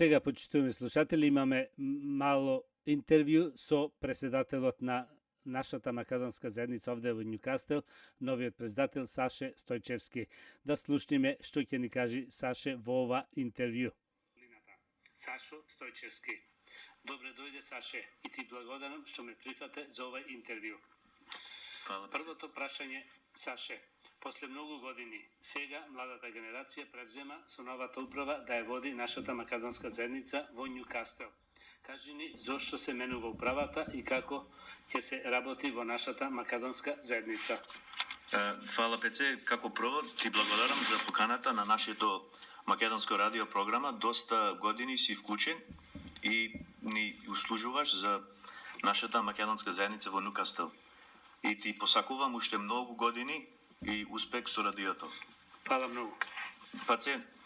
Сега, почитуваме слушатели, имаме мало интервју со председателот на нашата македонска заедница овде во Њукастел, новиот председател Саше Стојчевски. Да слушнеме што ќе ни кажи Саше во ова интервју. Сашо Стојчевски. Добре дојде, Саше, и ти благодарам што ме прифате за овај интервју. Првото прашање, Саше, после многу години, сега младата генерација превзема со новата управа да ја води нашата македонска заедница во Њукастел. Кажи ни зошто се менува управата и како ќе се работи во нашата македонска заедница. Фала, Пеце, како прво ти благодарам за поканата на нашето македонско радио програма. Доста години си вклучен и ни услужуваш за нашата македонска заедница во Њукастел. И ти посакувам уште многу години и успех со радиото. Фала многу.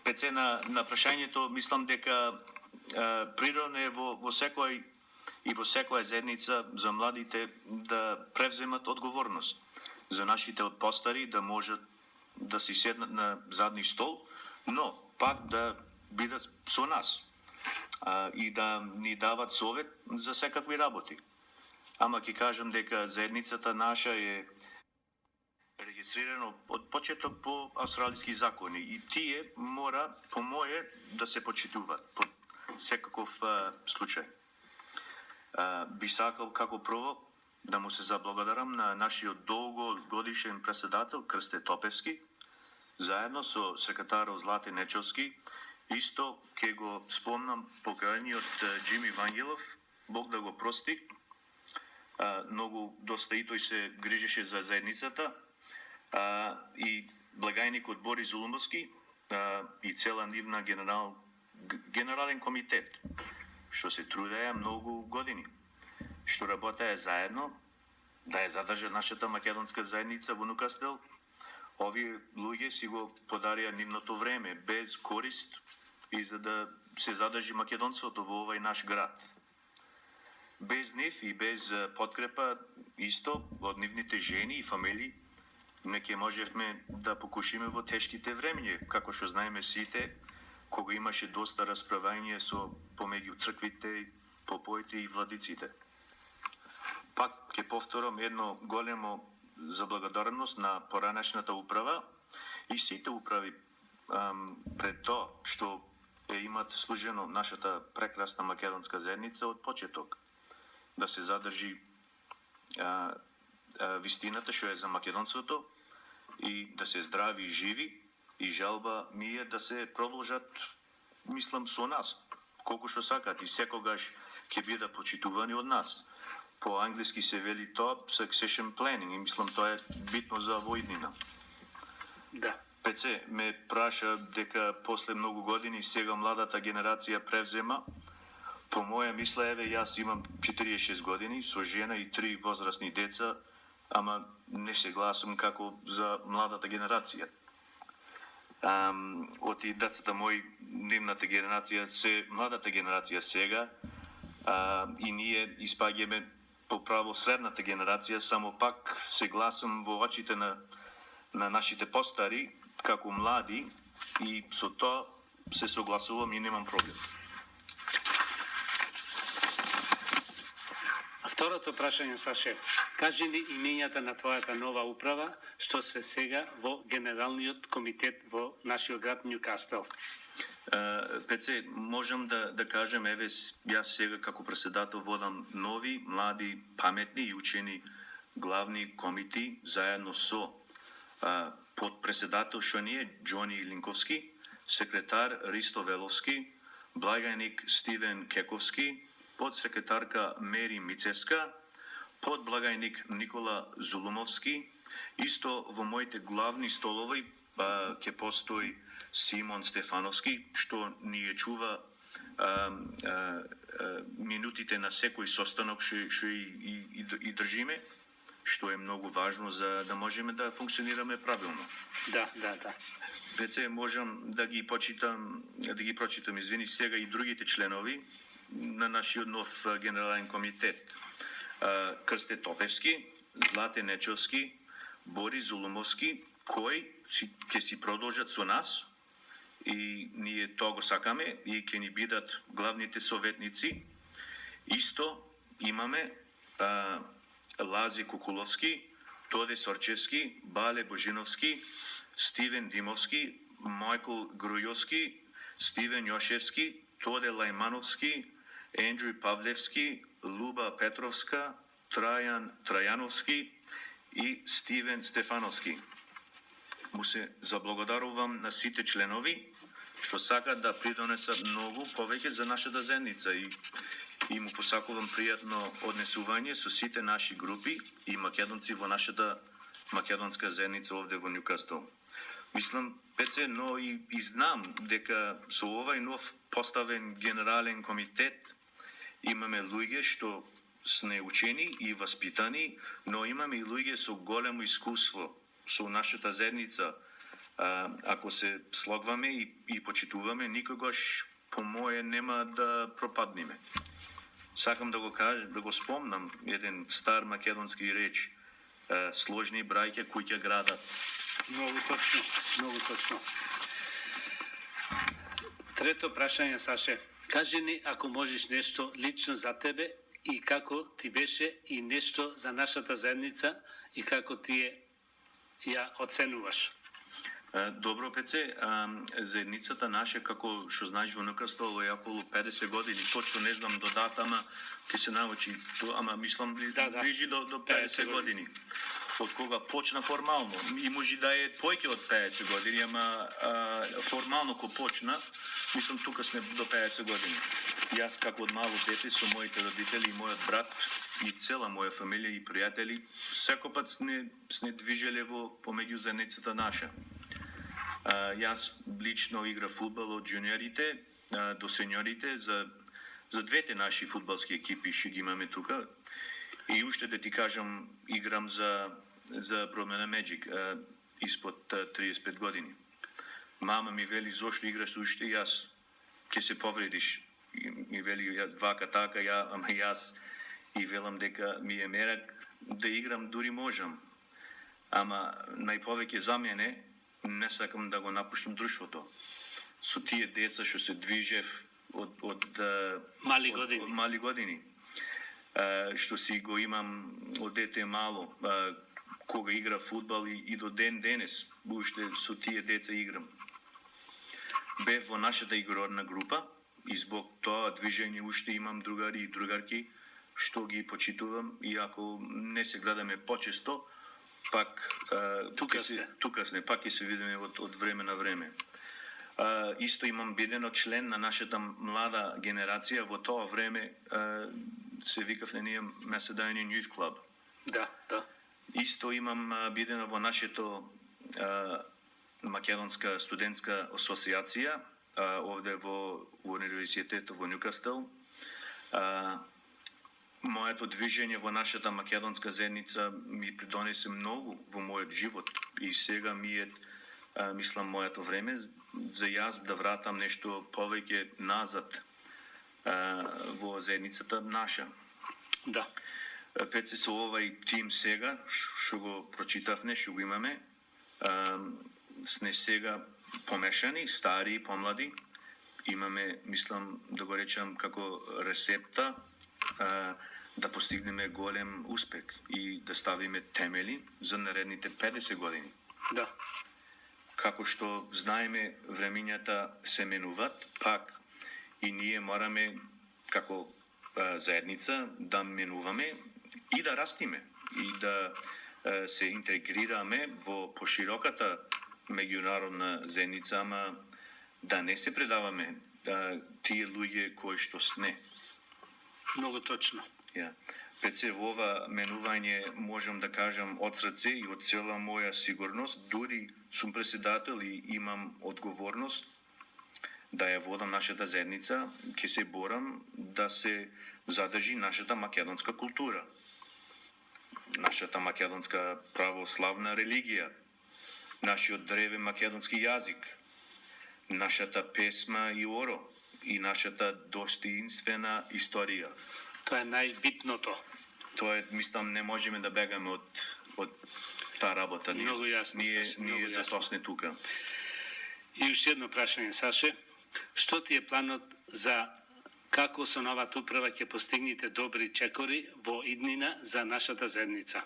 Пеце, на прашањето, мислам дека природно е во секоја заедница за младите да превземат одговорност за нашите постари, да можат да си седнат на задни стол, но пак да бидат со нас и да ни дават совет за секакви работи. Ама ќе кажам дека заедницата наша е регистрирано од почеток по австралиски закони и тие мора по мое да се почитуваат по секаков случај. Би сакал како прво да му се заблагодарам на нашиот долгогодишен председател Крсте Топевски, заедно со секретарот Злате Нечовски. Исто ќе го спомнам покајаниот Джими Вангелов, Бог да го прости. Многу доста и тој се грижеше за заедницата, и благајникот Борис Зулумовски и цела нивна генерален комитет, што се трудеа многу години, што работеа заедно да ја задржат нашата македонска заедница во Њукастел. Овие луѓе си го подарија нивното време без корист и за да се задржи македонството во овај наш град. Без нив и без подкрепа исто од нивните жени и фамилии не ќе можевме да покушиме во тешките времиња, како што знаеме сите, кога имаше доста расправање со помеѓу црквите, попоите и владиците. Пак ќе повторам едно големо заблагодарност на поранешната управа и сите управи пред тоа што имат служено нашата прекрасна македонска заедница од почеток. Да се задржи вистината што е за македонството и да се здрави и живи, и жалба ми е да се продолжат, мислам, со нас, колку што сакат и секогаш ќе бидат почитувани од нас. По англиски се вели тоа succession planning и мислам тоа е битно за војднина. Да. Пеце ме праша дека после многу години сега младата генерација превзема. По моја мисла, еве, јас имам 46 години, со жена и 3 возрастни деца, ама не се гласам како за младата генерација. Оти децата мои, нивната генерација се младата генерација сега, и ние испаѓаме по право средната генерација, само пак се гласам во очите на нашите постари како млади и со тоа се согласувам и немам проблем. Второто прашање, Саше, кажи ни имењата на твојата нова управа, што све сега во Генералниот комитет во нашиот град Њукастел. Пеце, можам да кажем, еве, јас сега како председател водам нови, млади, паметни и учени главни комити, заедно со подпредседател што ни е Џони Линковски, секретар Ристо Веловски, благајник Стивен Кековски, подсекретарка Мери Мицевска, подблагајник Никола Зулумовски. Исто во моите главни столови ќе постои Симон Стефановски, што ни ја чува минутите на секој состанок што и држиме, што е многу важно за да можеме да функционираме правилно. Да. Веќе можам да ги прочитам, извини, сега и другите членови на нашиот нов генерален комитет. Крсте Топевски, Злате Нечовски, Борис Зулумовски, кои ќе си продолжат со нас и ние тоа го сакаме и ќе ни бидат главните советници. Исто имаме Лази Кукуловски, Тоде Сорчевски, Бале Божиновски, Стивен Димовски, Майкл Грујовски, Стивен Јошевски, Тоде Лајмановски, Ендрю Павлевски, Луба Петровска, Трајан Трајановски и Стивен Стефановски. Му се заблагодарувам на сите членови што сакат да придонесат многу повеќе за нашата заедница и му посакувам пријатно однесување со сите наши групи и македонци во нашата македонска заедница овде во Нјукастл. Мислам, Пеце, но и знам дека со овај нов поставен генерален комитет имаме луѓе што сме учени и воспитани, но имаме и луѓе со големо искуство со нашата заедница. Ако се слогваме и почитуваме, никогаш по мое нема да пропадниме. Сакам да го кажам, да го спомнам еден стар македонски реч: сложни браќа куќа градат. Многу точно, многу точно. Трето прашање, Саше. Кажи ни, ако можеш, нешто лично за тебе и како ти беше, и нешто за нашата заедница и како ти ја оценуваш. Добро, Пеце, заедницата наша, како што знаеш, во Нјукастл е околу 50 години, точно не знам до дата, ама ќе се научи, ама мислам ближи до 50 години. Од кога почна формално, и може да е појќе од 50 години, ама формално ко почна, мислам тука сме до 50 години. Јас како од мало дете со моите родители и мојот брат и цела моја фамилија и пријатели, секој пат сме движеле помеѓу заедницата наша. Јас лично игра фудбал од джуниорите до сеньорите за двете наши фудбалски екипи што ги имаме тука. И уште да ти кажам, играм за Промена Меджик испод 35 години. Мама ми вели, зошто играш уште? Јас ќе се повредиш. Ми вели, вака така, ама јас и велам дека ми е мерак да играм, дури можам. Ама најповеќе за мене, не сакам да го напуштам друштвото. Со тие деца што се движев од мали години. Што си го имам од дете мало, кога игра фудбал и до ден денес, уште со тие деца играм. Бев во нашата игрорна група и због тоа движење уште имам другари и другарки што ги почитувам, и ако не се гледаме почесто, пак тука сме, пак ќе се видиме од време на време. Исто имам бидено член на нашата млада генерација, во тоа време се викавме ние Macedonian Youth Club. Да. Исто имам бидено во нашето македонска студентска асоциација овде во универзитетот во Нјукастл. Моето движење во нашата македонска заедница ми придонесе многу во мојот живот и сега ми е, мислам, моето време за јас да вратам нешто повеќе назад во заедницата наша. Да. Пеце, со овај тим сега, што го прочитавме, што го имаме, сме сега помешани, стари и помлади. Имаме, мислам, да го речам како рецепта да постигнеме голем успех и да ставиме темели за наредните 50 години. Да. Како што знаеме, времињата се менуват, пак и ние мораме како заедница да менуваме и да растиме и да се интегрираме во пошироката меѓународна заедница, ама да не се предаваме тие луѓе кои што сме. Многу точно. Пеце, во ова менување можам да кажам од срце и од цела моја сигурност, дури сум председател и имам одговорност да ја водам нашата заедница, ќе се борам да се задржи нашата македонска култура, нашата македонска православна религија, нашиот древен македонски јазик, нашата песма и оро и нашата достоинствена историја. Тоа е најбитното. Тоа е, мислам, не можеме да бегаме од таа работа. Многу јасно, ние затоа сме тука. И уште едно прашање, Саше. Што ти е планот за како со новата управа ќе постигнете добри чекори во иднина за нашата заедница?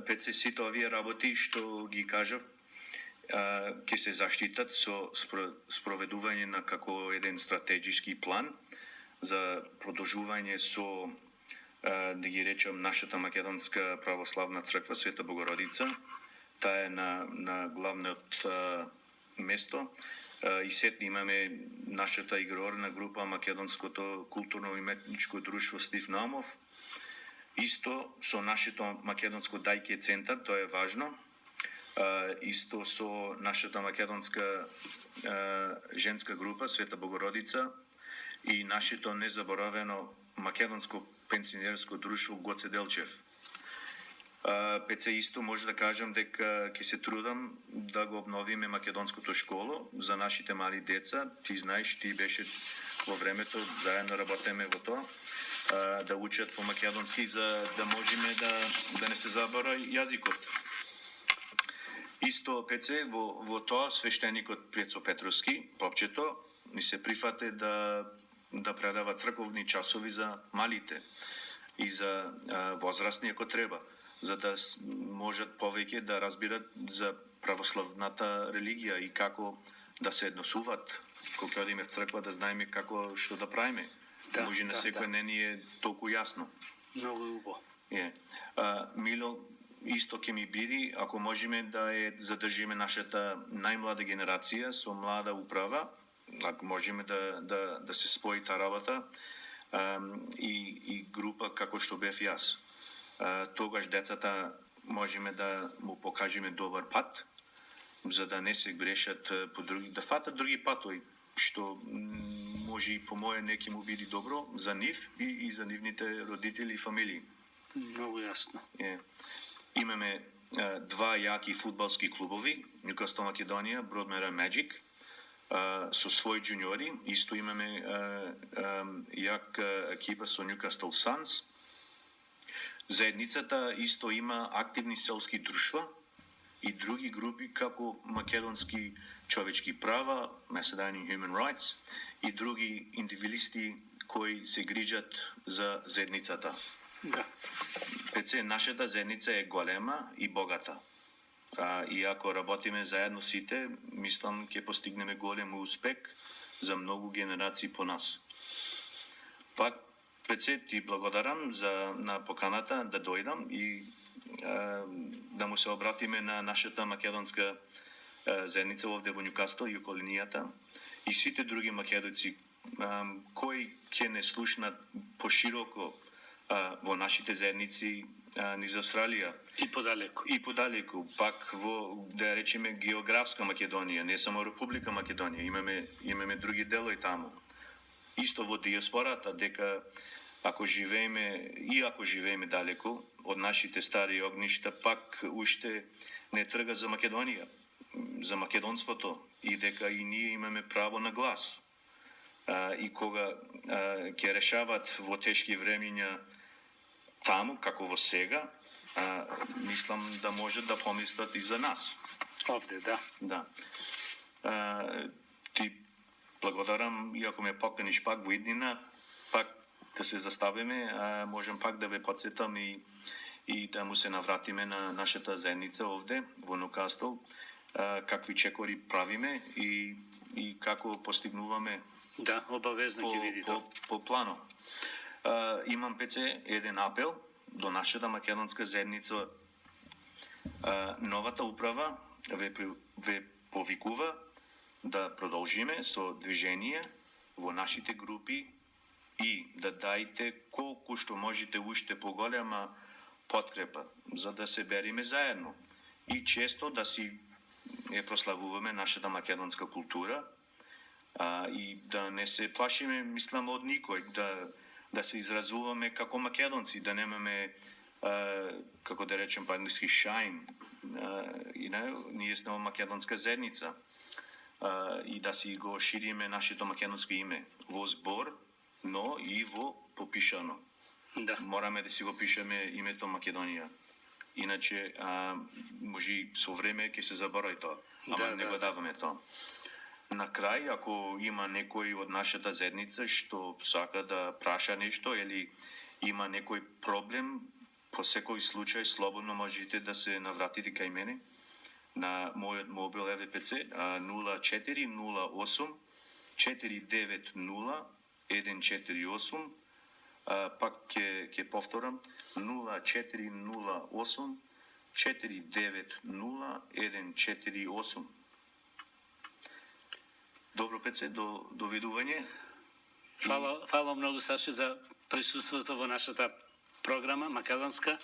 Пеце сите овие работи што ги кажав ќе се заштитат со спроведување на како еден стратеджиски план за продолжување со да ги речам нашата македонска православна црква Света Богородица. Таа е на главниот место. И сетни имаме нашата игрорна група Македонското културно-уметничко друштво Стив Наумов. Исто со нашето македонско дајке центар, тоа е важно. Исто со нашата македонска женска група Света Богородица и нашето незаборавено македонско пенсионерско друштво Гоце Делчев. Пеце исто може да кажам дека ќе се трудам да го обновиме македонското школо за нашите мали деца. Ти знаеш, ти беше во времето, заедно работеме во тоа, да учат по македонски за да можеме да не се забора јазикот. Исто Пеце во тоа свештеникот Пецо Петровски, попчето, ми се прифате да предава црковни часови за малите и за возрастни ако треба, за да можат повеќе да разбират за православната религија и како да се однесуваат. Кога одиме в црква да знаеме како што да правиме. Може на секој не ни е толку јасно. Многу убаво. Мило, исто ќе ми биде ако можеме да задржиме нашата најмлада генерација со млада управа, ако можеме да се спои таа работа и група како што бев јас. Тогаш децата можеме да му покажеме добар пат, за да не се грешат по други, да фатат други патови, што може и по моје неки му биде добро за нив и за нивните родители и фамилии. Многу јасно. Имаме два јаки фудбалски клубови, Ньюкасл Македонија, Бродмера Magic, со своји джуниори. Исто имаме јак екипа со Ньюкасл Санс. Заедницата исто има активни селски друштва и други групи како македонски човечки права, Macedonian Human Rights и други индивидуалисти кои се грижат за заедницата. Да. Пеце, нашата заедница е голема и богата. И ако работиме заедно сите, мислам ќе постигнеме голем успех за многу генерации по нас. Пак, Пеце, ти благодарам на поканата да дојдам и да му се обратиме на нашата македонска заедница овде во Ньюкасл и околинијата и сите други македонци кои ќе не слушнат пошироко во нашите заедници низ Австралија и подалеку, пак во да речеме географска Македонија, не само Република Македонија, имаме други делови таму. Исто во диаспората, дека ако живееме далеку од нашите стари огништа, пак уште не трга за Македонија, за македонството и дека и ние имаме право на глас. И кога ќе решават во тешки времиња таму, како во сега, мислам да можат да помислат и за нас. Овде, да. Да. Ти благодарам, и ако ме поканиш пак во иднина, пак да се заставиме, можем пак да ве подсетам и да му се навратиме на нашата заедница овде, во Ньюкасл, какви чекори правиме и како постигнуваме. Да, обавезно ќе видите. По плано. Имам Пеце еден апел до нашата македонска заедница. Новата управа ве повикува да продолжиме со движење во нашите групи и да дајте колку што можете уште поголема подкрепа, за да се бериме заедно и често да си прославуваме нашата македонска култура и да не се плашиме, мислам, од никој, да се изразуваме како македонци, да немаме, како да речем по англиски, shine. Ние сме македонска заедница и да си го шириме нашето македонско име во збор, но и во попишано. Да. Мораме да си го пишеме името Македонија. Иначе, може и со време ќе се заборави тоа. Ама Да, не да, го да. даваме тоа. На крај, ако има некој од нашата заедница што сака да праша нешто или има некој проблем, по секој случај слободно можете да се навратите кај мене на мојот мобил РПЦ 0408 490 148. Пак ќе повторам 0408 490 148. Добро, Пеце, до видување. Фала многу, Саше, за присуството во нашата програма македонска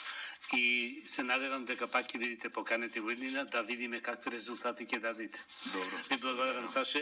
и се надевам дека пак ќе бидете поканети во иднина да видиме какви резултати ќе дадете. Добро. Ви благодарам, Саше.